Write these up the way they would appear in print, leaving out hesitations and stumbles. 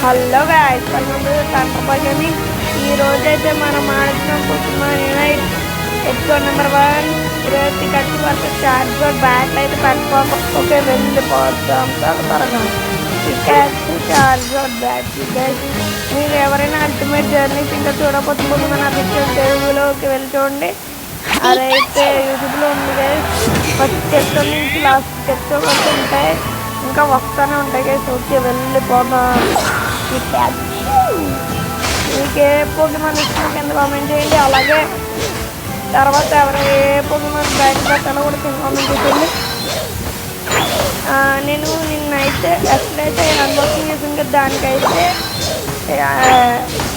Hello guys, welcome to తండ్రపా gaming. ఈ రోజైతే మనం ఆడుతున్నాం పోకెమాన్ యునైట్ ఎపిసోడ్ నెంబర్ 1. ఈరోజు కట్టి వర్సెస్ చార్జర్ బ్యాట్లు అయితే పట్టుకోక ఓకే వెళ్ళిపోతాం త్వరగా. పికాక్స్ చార్జర్ బ్యాట్లు గైస్. మీరు ఎవరైనా అల్టిమేట్ జర్నీస్ ఇంకా చూడకపోతే పోకెమాన్ అఫీషియల్ తెలుగులోకి వెళ్ళి చూడండి. అదైతే యూట్యూబ్లో ఉంది గైస్. ఫస్ట్ ఎపిసోడ్ నుంచి లాస్ట్ ఎపిసోడ్ వరకు ఉంటాయి, ఇంకా వస్తూనే ఉంటాయి గైస్. ఓకే వెళ్ళిపోదాం. మీకు ఏ పోకెమాన్ ఇచ్చినా కింద కామెంట్ చేయండి. అలాగే తర్వాత ఎవరు ఏ పోకెమాన్ బ్యాగ్ పెట్టాలో కూడా కింద కామెంట్ చేయండి. నేను నిన్నైతే ఎప్పుడైతే అన్బాక్సింగ్ చేసింది కదా దానికైతే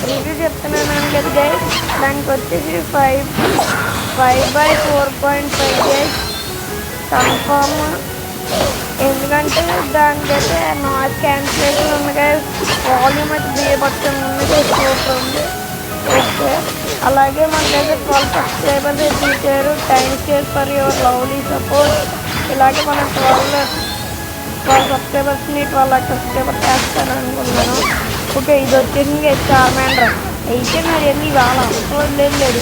రివ్యూ చెప్తున్నాను కదా గైస్. దానికి వచ్చేసి 5/4.5 గైస్ కన్ఫర్మ్. ఎందుకంటే దానికైతే నాయిస్ క్యాన్సిలేషన్ ఉంది గైస్. వాల్యూమ్ అయితే బియ్యపట్టం ఉంది గైస్, సూపర్ ఉంది. ఓకే అలాగే మనకైతే 12 సబ్స్క్రైబర్స్ అయితే ఇచ్చారు. Thanks guys for your lovely support. ఇలాగే మనం 12 సబ్స్క్రైబర్స్ని 12 లాక్ సబ్స్క్రైబర్స్ చేస్తాను అనుకున్నాను. ఓకే ఇది వచ్చేసింది గైస్ చార్మాండర్. అయితే మరి ఎన్ని వాళ్ళ అసలు లేదు.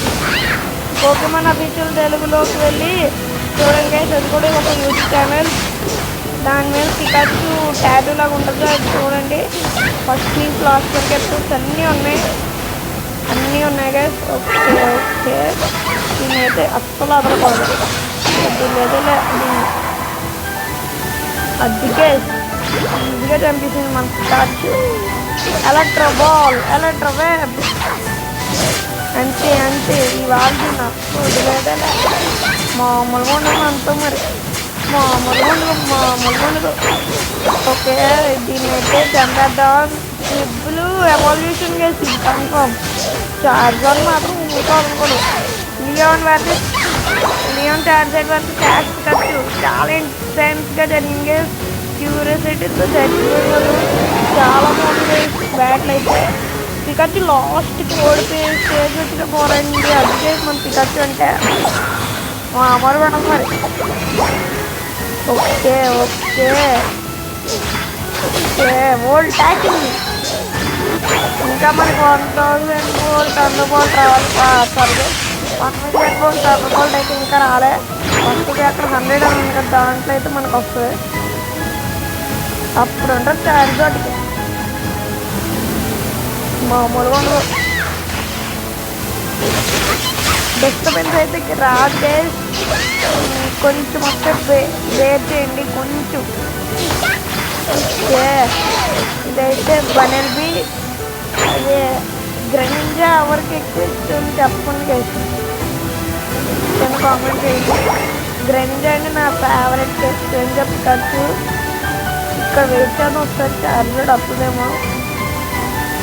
పోకెమాన్ అఫీషియల్ తెలుగులోకి వెళ్ళి చూడండి గైస్. అది కూడా ఒక యూట్యూబ్ ఛానల్. దాని మీద పికాచు ట్యాటూ లాగా ఉంటుంది, అది చూడండి. ఫస్ట్ నుంచి లాస్ట్ వరకు ఎపిసోడ్స్ అన్నీ ఉన్నాయి గైస్. ఓకే దీన్నైతే అస్సలు అదలకూడదు. అది గైస్ ఈజీగా చంపేసింది మన Pikachu. Electro ball, electro web, అంతే ఈ వాళ్ళు నాకు వదిలేదలే. మామూలుగా ఉండదు అంతా, మరి మామూలుగా ఉండదు. ఓకే దీన్నైతే చంపేద్దాం. ట్రిబ్బులు ఎవల్యూషన్ చేసి కన్ఫర్మ్. చార్జర్ మాత్రం ఊరుకోనుకోడు. లియోన్ చార్జర్ వరకు ట్యాక్స్ ఖర్చు చాలా ఇంటెన్స్గా జరిగింది. క్యూరియాసిటీతో చచ్చిపోయారు చాలా బాగుంది బ్యాట్లు అయితే. పికాచు లాస్ట్కి ఓడిపోయి స్టేజ్ వచ్చిన పోరండి. అది చేసి మన పికాచు అంటే మామూలు పడదు మరి. ఓకే ఓల్డ్ ట్యాకింగ్. ఇంకా మనకి 1000 వోల్ట్ అందుబాటు రావాలి. సరే 100 వోల్ట్ అందుబాటు అయితే ఇంకా రాలే. ఫస్ట్కి అక్కడ 100 అని ఉంది కదా, దాంట్లో అయితే మనకు వస్తుంది. అప్పుడు ఉంటుంది చార్జ్ వాటికి మామూలుగా ఉండదు. డిస్టర్బెన్స్ అయితే రాదే. కొంచెం వస్తే వేర్ చేయండి కొంచెం. ఓకే ఇదైతే బనెల్బీ. అదే గ్రెనింజా ఎవరికి ఎక్కువ ఇష్టం చెప్పండి గైస్, చిన్న కామెంట్ చేయండి. గ్రెనింజా అంటే నా ఫేవరెట్ ఇష్టం చెప్పచ్చు. ఇక్కడ వెయిట్ చేద్దాం ఒకసారి చార్జర్ వస్తుందేమో.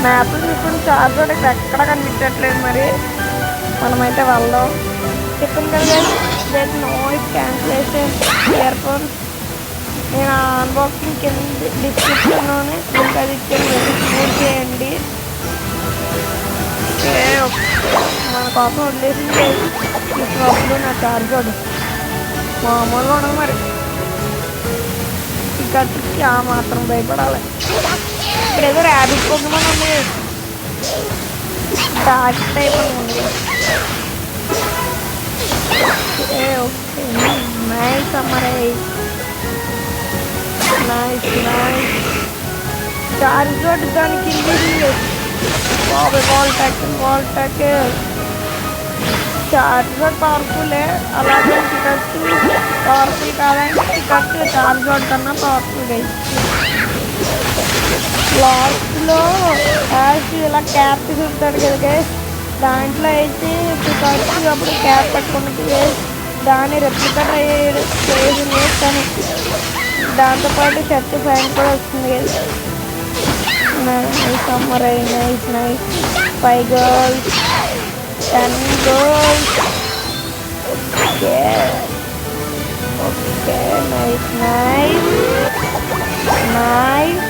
మ్యాప్లో తీసుకుని చార్జర్ ఇక్కడ ఎక్కడ కనిపించట్లేదు, మరి మనమైతే వెళ్దాం. చెప్పండి కదా guys noise cancellation ear phones. నేను అన్బాక్సింగ్ కింద డిస్క్రిప్షన్లోనే లింక్ అది ఇచ్చాను, యూజ్ చేయండి. మన కోసం వదిలేసింది ఈ ప్రాబ్లం. నా చార్జర్ మామూలుగా ఉండదు మరి. ఇక్కడికి ఆ మాత్రం భయపడాలి. ఇక్కడ ఏదో ర్యాబిట్ పోకెమాన్ ఉంది, డార్క్ టైప్ అని ఉంది. ఓకే నైస్ అమ్మరే, నైస్ చార్జర్ దానికి వాల్ ట్యాక్ చార్జర్ పవర్ఫుల్లే. అలాగే పికాచు పవర్ఫుల్ కాదంటే పికాచు చార్జర్ కన్నా పవర్ఫుల్ గైస్. లాస్ట్లో యాష్ ఇలా క్యాప్ చూస్తాడు కదా గైస్, దాంట్లో అయితే పికాచు అప్పుడు క్యాప్ పెట్టుకున్నట్టు గైస్. దాన్ని రెప్లికా ట్రై చేసింది కానీ దాంతోపాటు షర్ట్ ప్యాంట్ కూడా వస్తుంది గైస్. నైస్ అమ్మరై, nice 5 girls 10 girls. Okay nice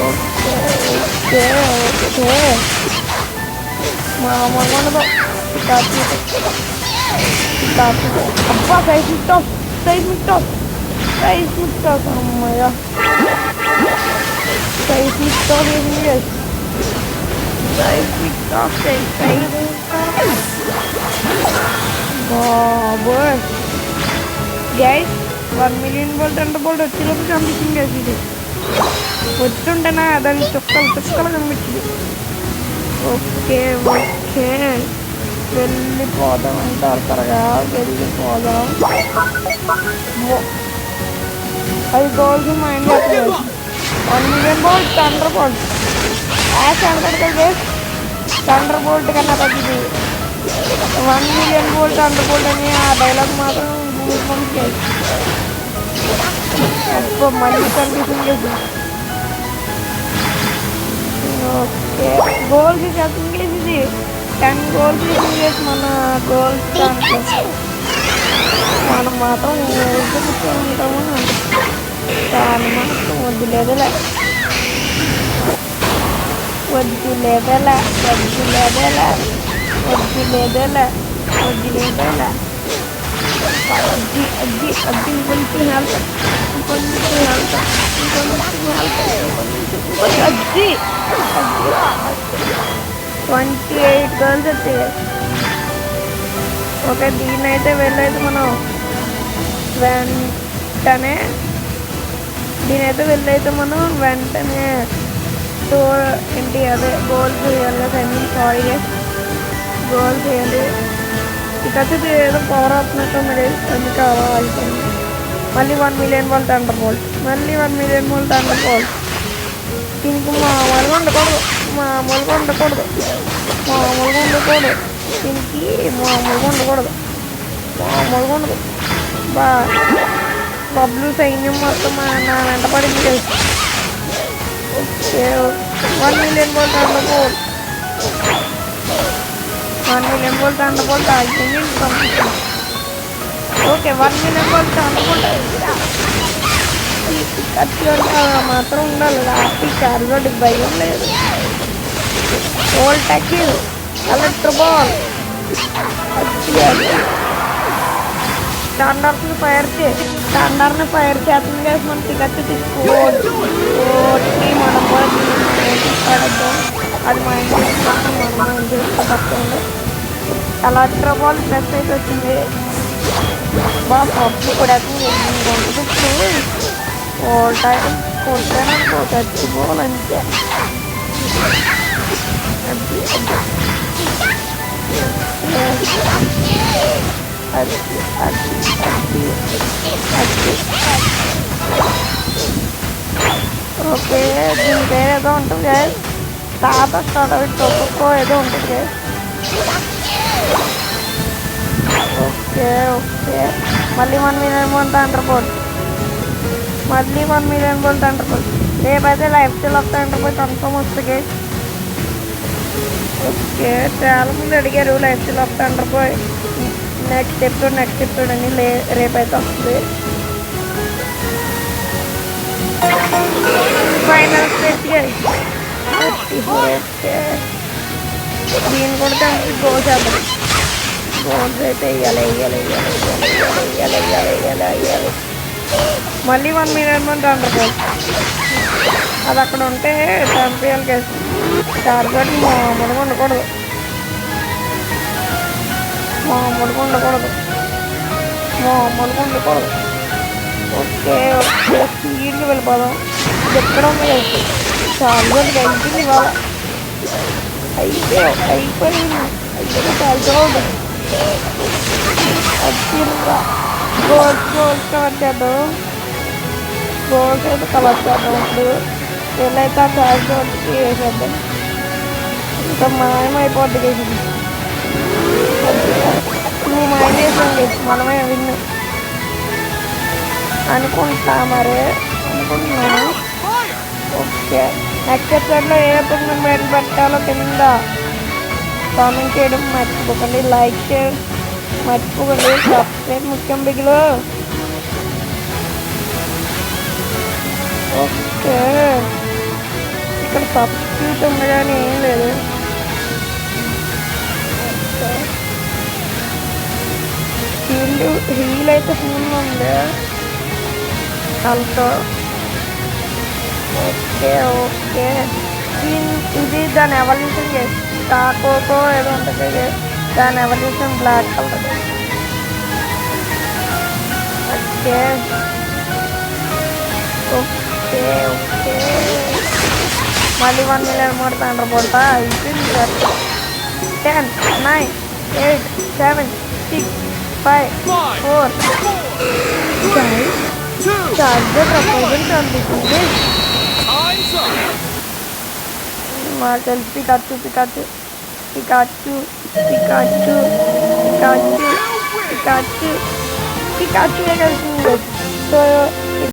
okay మామూలుగా ఉండదు. అబ్బా సైజ్ మిక్టాస్ అమ్మయ్య. వచ్చేసింది గైస్. బాబోయ్ గైస్ 1 మిలియన్ వోల్ట్ అంత బోల్ట్ వచ్చేలోపు కనిపించింది గైస్. ఇది వచ్చుంటేనా దాన్ని చుక్కలు కనిపించింది. ఓకే ఓకే వెళ్ళిపోదాం అంటారు త్వరగా వెళ్ళిపోదాం. అది గోల్స్ మైండ్ 1 million bolt thunderbolt Ash అంటాడు కదా థండర్ బోల్ట్ కన్నా తగ్గింది. 1 మిలియన్ బోల్ట్ థండర్ బోల్ట్ అని ఆ డైలాగ్ మాత్రం మళ్ళీ కనిపిస్తుంది. ఓకే గోల్స్ చెప్పింగ్ చేసింది 10 గోల్స్ చేసి మన గోల్స్ దాంట్లో మనం మాత్రం కూర్చొని ఉంటాము. దాని మాత్రం వద్దులేదలే అద్ది కొంచెం హెల్ప్ అద్ది 28 గర్ల్స్ వచ్చాయి. ఓకే దీన్నైతే వెళ్ళైతే మనం వెంటనే ఏంటి అదే గోల్ చేయాలి. సారీ గోల్ చేయాలి. ఇకైతే ఏదో పవర్ అవుతున్నట్టు మరి అందుకే అలా అయిపోయింది. మళ్ళీ 1 మిలియన్ వోల్ట్ థండర్ బోల్ట్ దీనికి మామూలుగా ఉండకూడదు దీనికి మామూలుగా ఉండదు. బబ్లు సైన్యం మొత్తం నా వెంట పడింది. Okay 1 million volt thunder bolt ఆగిపోయింది. Okay 1 million volt thunder bolt మాత్రం ఉండాలి. లాస్ట్ చార్జోడి భయం లేదు. వోల్ట్ అకిల్ ఎలక్ట్రో బాల్ స్టాండర్డ్ని ఫైర్ చేస్తుంది కదా మనం టికెట్ తీసుకోవచ్చు. మనం కూడా పడద్దాం. అది మా ఇంట్లో మనం చేసుకోవాలి. ఎలక్ట్రో బాల్ ప్లస్ అయితే వచ్చింది. బాగా పప్పు కూడా ఇప్పుడు వోల్ట్ కొట్టాననుకో చచ్చిపోవాలంతే. ఓకే దీని పేరు ఏదో ఉంటుంది తాత టొక్కో ఏదో ఉంటుంది. ఓకే మళ్ళీ 1 మిలియన్ వోల్ట్ థండర్ బోల్ట్ రేపైతే life style of thunder bolt confirm వస్తుంది. ఓకే చాలా మంది అడిగారు life style of thunder bolt next episode అని రేపైతే వస్తుంది. ఫైనల్ స్టేజ్ దీన్ని కూడా గోల్ చేద్దాం. గోల్స్ అయితే వేయాలి. మళ్ళీ 1 మిలియన్ వోల్ట్ థండర్ బోల్ట్ అది అక్కడ ఉంటే చంపేయాలి కదా. టార్గెట్ మామూలుగా ఉండకూడదు. ఓకే స్పీడ్కి వెళ్ళిపోదాం. ఎక్కడ ఉంది టార్గెట్ కలిసింది ఇవాళ అయిపోయింది. టార్గెట్ గోల్స్ కవర్ చేద్దాం. గోల్స్ అయితే కవర్ చేద్దాం. ఇప్పుడు వీళ్ళైతే ఆ టార్గెట్కి వేసేద్దాం. ఇంకా మాయమైపోద్ది వేసింది. నువ్వు మాయం చేసాం మనమే విన్ను అనుకుంటున్నాను. ఓకే నెక్స్ట్ ఎపిసోడ్లో ఏ ఎపిసోడ్ బయట పెట్టాలో కింద కామెంట్ చేయడం మర్చిపోకండి. లైక్ చేయడం మర్చిపోకండి. సబ్స్క్రైబ్ ముఖ్యం బిగులు. ఓకే ఇక్కడ సబ్స్క్రైబ్ ఉంది కానీ ఏం లేదు. హీల్ అయితే ఫుల్ ఉంది. అంతా ఓకే ఓకే ఇది దాని ఎవల్యూషన్ చేసి కాకోకో ఏదో ఉంటుంది guys. దాని evolution black colour. Okay okay okay మళ్ళీ 1 మిలియన్ మోర్ తండ్రి పోతా అయిపోయింది సార్. 10 9 8 7 6 5 4 చార్జర్ ప్రపోజల్ కనిపిస్తుంది. మా self Pikachu Pikachu Pikachu Pikachu Pikachu Pikachu Pikachu కలిసింది. సో